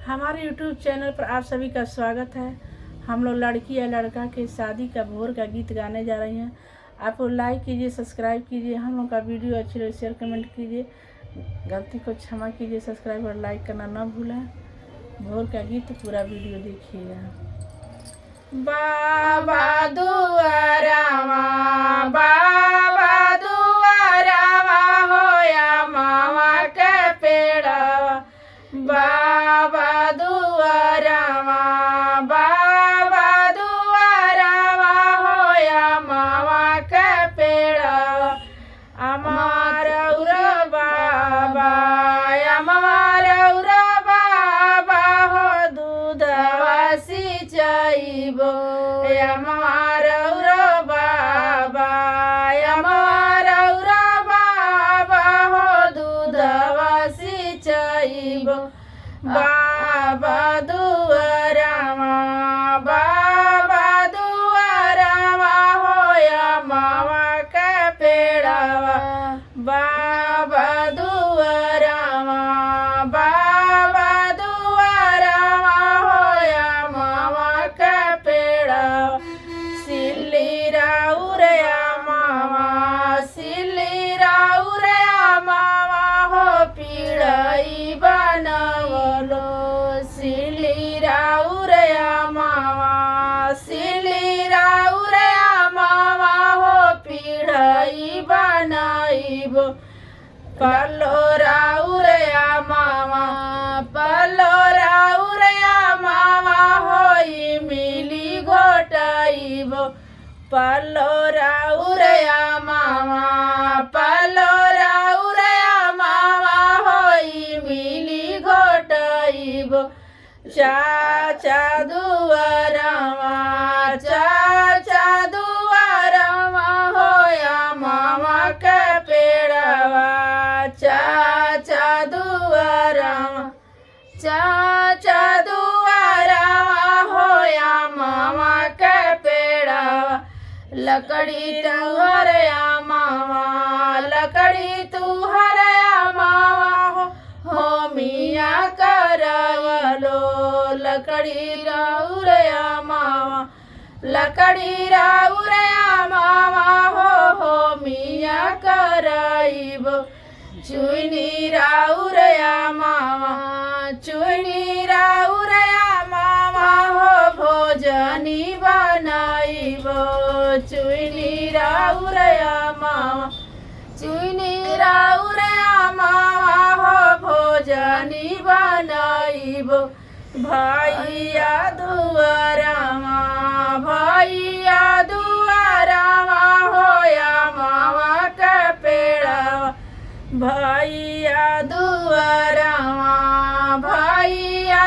हमारे YouTube channel पर आप सभी का स्वागत है। हम लोग लड़की या लड़का के शादी का भोर का गीत गाने जा रही हैं। आप लोग लाइक कीजिए, सब्सक्राइब कीजिए। हम लोग का वीडियो अच्छी लगे शेयर कमेंट कीजिए। गलती को क्षमा कीजिए, सब्सक्राइब और लाइक करना ना भूलें। भोर का गीत पूरा वीडियो देखिएगा। बाबा दुआरावा, बाबा दुआरावा होया मावा के पेड़वा। बाबा दुआरावा, बाबा दुआरावा होया मावा के पेड़वा। अमार उरा बाबा, अमार उरा बाबा हो दूधवा सिंचाइबो। अमार उरा बाबा, अमार उरा बाबा हो दूधवा सिंचाइबो। बाबा दुआरावा, बाबा दुआरावा होया मावा के पेड़वा। बाबा दुआरावा, बाबा दुआरावा होया मावा के पेड़वा। सिल्ली राउरया मावा, सिल्ली राउरया मावा हो पीड़ाई बनवलो। सिल्ली राउरया मावा, सिल्ली राउरया मावा हो पीड़ाई बनाइबो। पल्लो राउरया मावा, पल्लो राउरया मावा होई मिली घोटाइबो। पल्लो राउरया मावा, पल्लो राउरया मावा होई मिली घोटाइबो। चाचा दुआरावा, चाचा दुआरावा होया मावा के पेड़वा। चाचा दुआरावा, चाचा दुआरावा होया मावा के पेड़वा। लकड़ी तुहरया मावा, लकड़ी तुहरया मावा हो मिया करवलो। लकड़ी राउरया मावा, लकड़ी राउरया मावा हो मिया कराइबो। चुनी राउरया मावा, चुनी राउरया मावा हो भोजनी बनाइबो। चुनी राउरया मावा, चुनी राउरया मावा हो भोजनी बनाइबो। भैया दुआरावा, भैया दुआरावा होया मावा के पेड़वा। भैया दुआरावा, भैया